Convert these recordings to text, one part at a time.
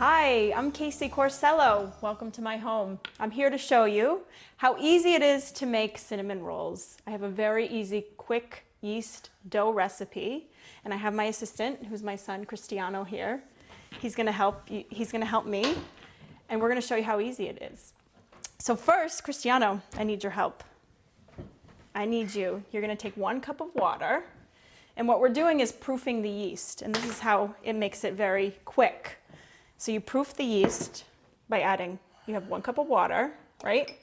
Hi, I'm Casey Corsello. Welcome to my home. I'm here to show you how easy it is to make cinnamon rolls. I have a very easy, quick yeast dough recipe, and I have my assistant, who's my son Cristiano here. He's gonna help me, and we're gonna show you how easy it is. So first, Cristiano, I need your help. I need you. You're gonna take 1 cup of water, and what we're doing is proofing the yeast, and this is how it makes it very quick. So you proof the yeast by adding, you have 1 cup of water, right?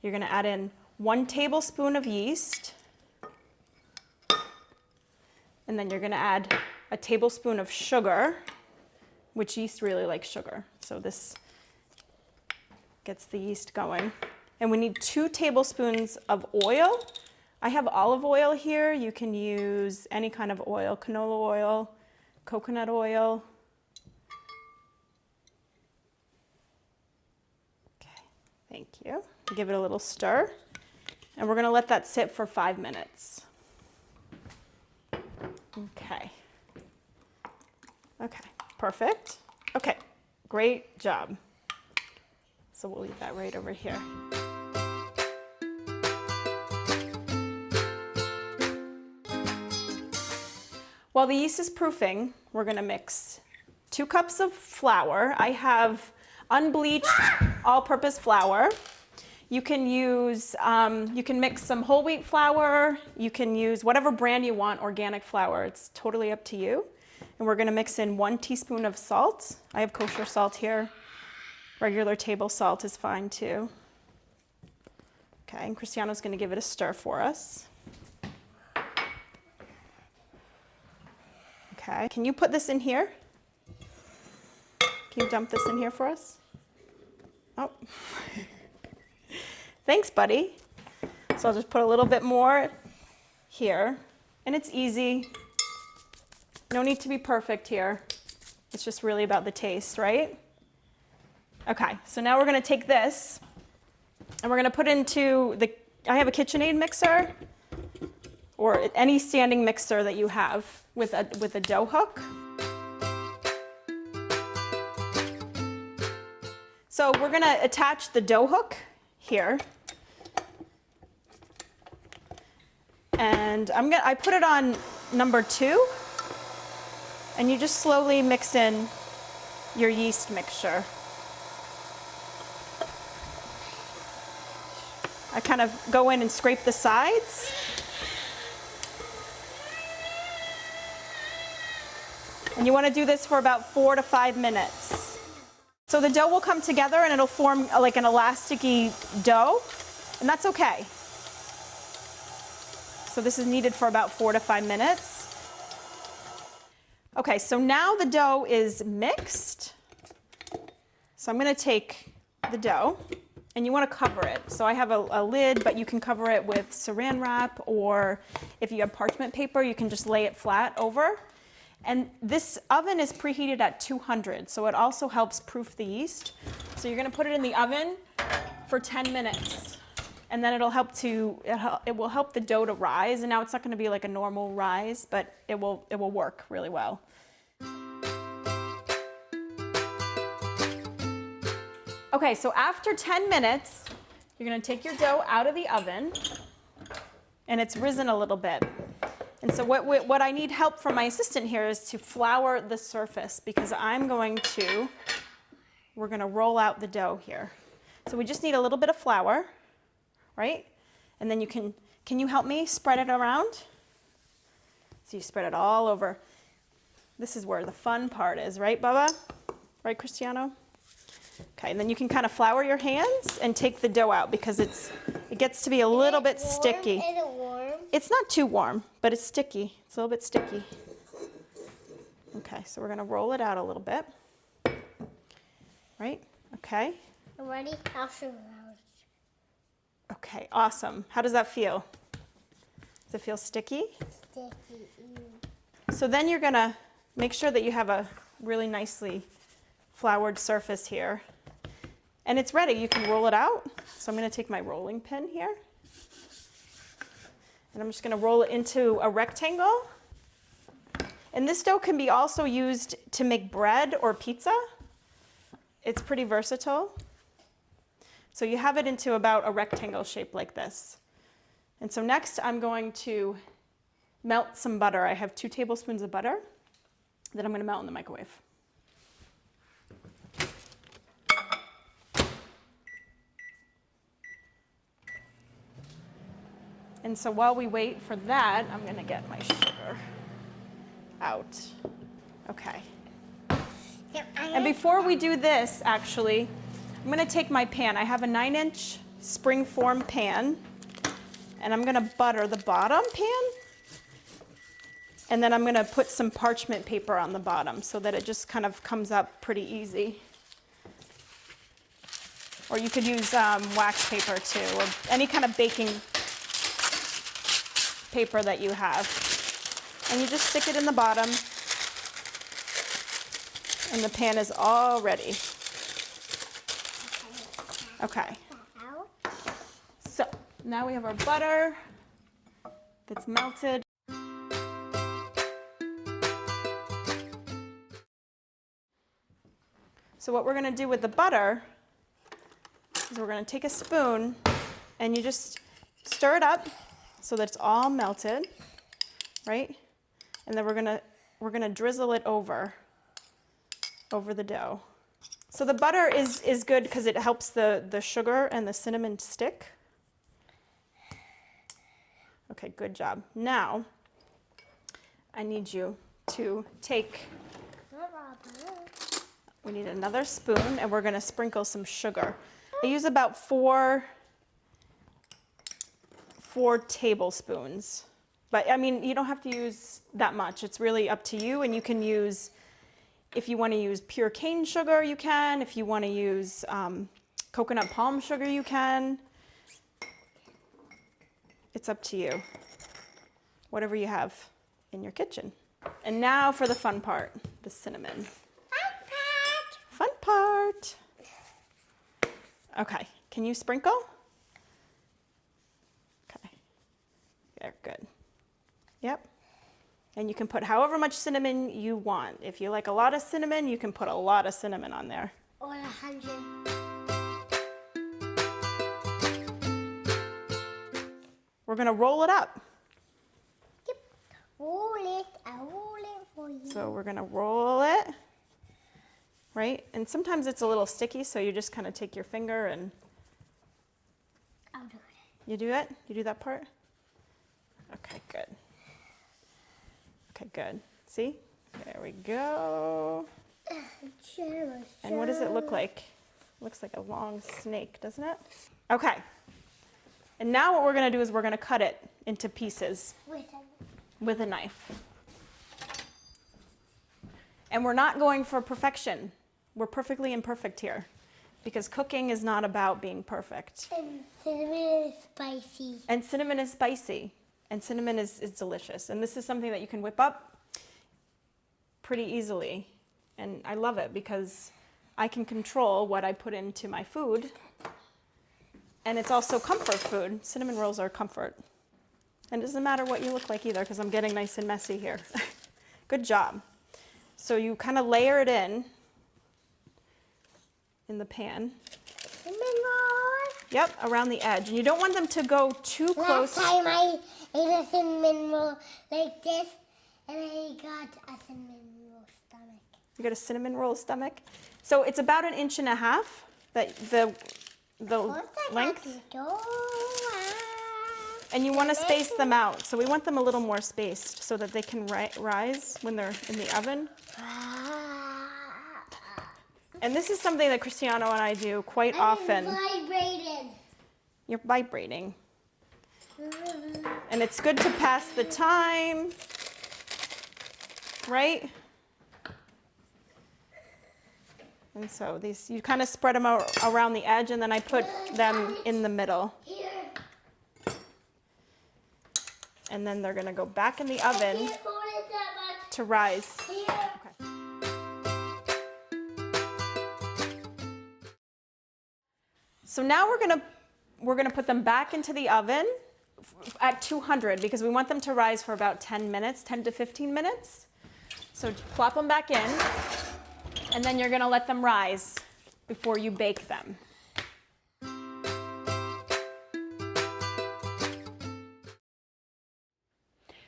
You're gonna add in 1 tablespoon of yeast, and then you're gonna add a tablespoon of sugar, which yeast really likes sugar. So this gets the yeast going. And we need 2 tablespoons of oil. I have olive oil here. You can use any kind of oil, canola oil, coconut oil. Thank you. Give it a little stir, and we're gonna let that sit for 5 minutes. Okay. Okay, perfect. Okay, great job. So we'll leave that right over here. While the yeast is proofing, we're gonna mix 2 cups of flour. I have unbleached all-purpose flour. You can use, you can mix some whole wheat flour. You can use whatever brand you want, organic flour. It's totally up to you. And we're gonna mix in 1 teaspoon of salt. I have kosher salt here. Regular table salt is fine too. Okay, and Cristiano's gonna give it a stir for us. Okay, can you put this in here? Can you dump this in here for us? Oh, thanks, buddy. So I'll just put a little bit more here, and it's easy. No need to be perfect here. It's just really about the taste, right? Okay, so now we're gonna take this, and we're gonna put into I have a KitchenAid mixer, or any standing mixer that you have with a dough hook. So we're gonna attach the dough hook here. And I put it on number 2, and you just slowly mix in your yeast mixture. I kind of go in and scrape the sides. And you wanna do this for about 4 to 5 minutes. So the dough will come together and it'll form like an elasticy dough, and that's okay. So this is needed for about 4 to 5 minutes. Okay, so now the dough is mixed. So I'm gonna take the dough, and you wanna cover it. So I have a lid, but you can cover it with saran wrap, or if you have parchment paper, you can just lay it flat over. And this oven is preheated at 200, so it also helps proof the yeast. So you're gonna put it in the oven for 10 minutes, and then it will help the dough to rise. And now it's not gonna be like a normal rise, but it will work really well. Okay, so after 10 minutes, you're gonna take your dough out of the oven, and it's risen a little bit. And so what I need help from my assistant here is to flour the surface, because we're gonna roll out the dough here. So we just need a little bit of flour, right? And then can you help me spread it around? So you spread it all over. This is where the fun part is, right, Bubba? Right, Cristiano? Okay, and then you can kind of flour your hands and take the dough out, because it gets to be a little bit sticky. Is it warm? It's not too warm, but it's sticky. It's a little bit sticky. Okay, so we're gonna roll it out a little bit. Right, okay. I'm ready. I'll show you. Okay, awesome. How does that feel? Does it feel sticky? Sticky. So then you're gonna make sure that you have a really nicely floured surface here. And it's ready, you can roll it out. So I'm gonna take my rolling pin here, and I'm just gonna roll it into a rectangle. And this dough can be also used to make bread or pizza. It's pretty versatile. So you have it into about a rectangle shape like this. And so next I'm going to melt some butter. I have 2 tablespoons of butter that I'm going to melt in the microwave. And so while we wait for that, I'm going to get my sugar out. Okay. And before we do this, actually, I'm going to take my pan. I have a 9-inch spring-form pan, and I'm going to butter the bottom pan, and then I'm going to put some parchment paper on the bottom so that it just kind of comes up pretty easy. Or you could use wax paper too, or any kind of baking paper that you have. And you just stick it in the bottom, and the pan is all ready. Okay. So now we have our butter that's melted. So what we're going to do with the butter is we're going to take a spoon and you just stir it up so that it's all melted, right? And then we're gonna drizzle it over the dough. So the butter is good because it helps the sugar and the cinnamon stick. Okay, good job. Now, I need you to take, we need another spoon, and we're gonna sprinkle some sugar. I use about four tablespoons. But I mean, you don't have to use that much. It's really up to you, and you can use, if you want to use pure cane sugar, you can. If you want to use coconut palm sugar, you can. It's up to you. Whatever you have in your kitchen. And now for the fun part, the cinnamon. Fun part. Okay, can you sprinkle? Okay, there, good. Yep. And you can put however much cinnamon you want. If you like a lot of cinnamon, you can put a lot of cinnamon on there. Or 100. We're gonna roll it up. Yep. Roll it. I roll it for you. So we're gonna roll it, right? And sometimes it's a little sticky, so you just kind of take your finger and I'll do it. you do it? You do that part? Okay, good. Okay, good. See? There we go. And what does it look like? It looks like a long snake, doesn't it? Okay. And now what we're going to do is we're going to cut it into pieces with a knife. And we're not going for perfection. We're perfectly imperfect here because cooking is not about being perfect. And cinnamon is spicy. And cinnamon is spicy. And cinnamon is delicious. And this is something that you can whip up pretty easily. And I love it because I can control what I put into my food. And it's also comfort food. Cinnamon rolls are comfort. And it doesn't matter what you look like either because I'm getting nice and messy here. Good job. So you kind of layer it in the pan. Cinnamon roll. Yep, around the edge. And you don't want them to go too close. Last time I ate a cinnamon roll like this, and I got a cinnamon roll stomach. You got a cinnamon roll stomach. So it's about 1.5 inches that the length. And you want to space them out. So we want them a little more spaced so that they can rise when they're in the oven. And this is something that Cristiano and I do quite often. Vibrating. You're vibrating. And it's good to pass the time, right? And so these, you kind of spread them out around the edge, and then I put them in the middle. Here. And then they're gonna go back in the oven to rise. Here. Okay. So now we're gonna put them back into the oven at 200 because we want them to rise for about 10 minutes, 10 to 15 minutes. So plop them back in, and then you're gonna let them rise before you bake them.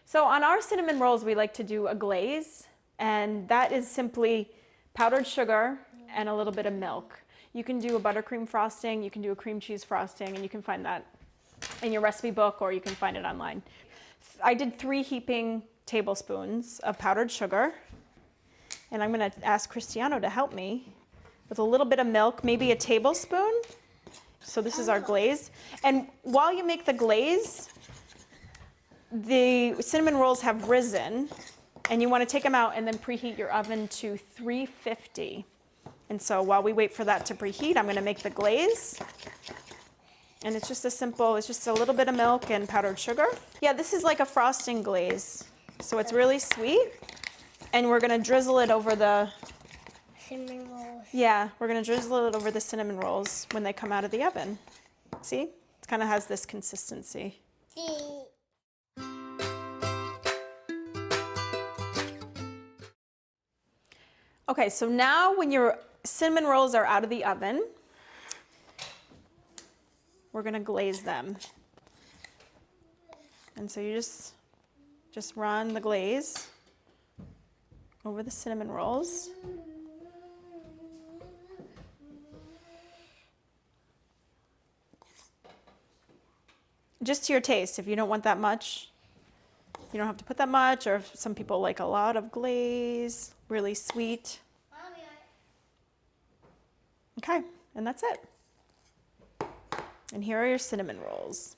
So on our cinnamon rolls, we like to do a glaze, and that is simply powdered sugar and a little bit of milk. You can do a buttercream frosting, you can do a cream cheese frosting, and you can find that in your recipe book or you can find it online. I did 3 heaping tablespoons of powdered sugar, and I'm going to ask Cristiano to help me with a little bit of milk, maybe a tablespoon. So this is our glaze. And while you make the glaze, the cinnamon rolls have risen, and you want to take them out and then preheat your oven to 350. And so while we wait for that to preheat, I'm going to make the glaze. And it's just it's just a little bit of milk and powdered sugar. Yeah, this is like a frosting glaze. So it's really sweet. And we're going to drizzle it over the cinnamon rolls. Yeah, we're going to drizzle it over the cinnamon rolls when they come out of the oven. See? It kind of has this consistency. Okay, so now when your cinnamon rolls are out of the oven, we're going to glaze them. And so you just run the glaze over the cinnamon rolls. Just to your taste. If you don't want that much, you don't have to put that much, or if some people like a lot of glaze, really sweet. Okay, and that's it. And here are your cinnamon rolls.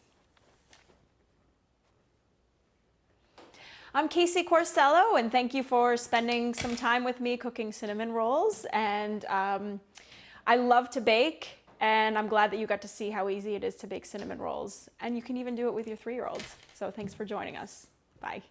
I'm Casey Corsello, and thank you for spending some time with me cooking cinnamon rolls. And I love to bake, and I'm glad that you got to see how easy it is to bake cinnamon rolls. And you can even do it with your 3-year-olds. So thanks for joining us. Bye.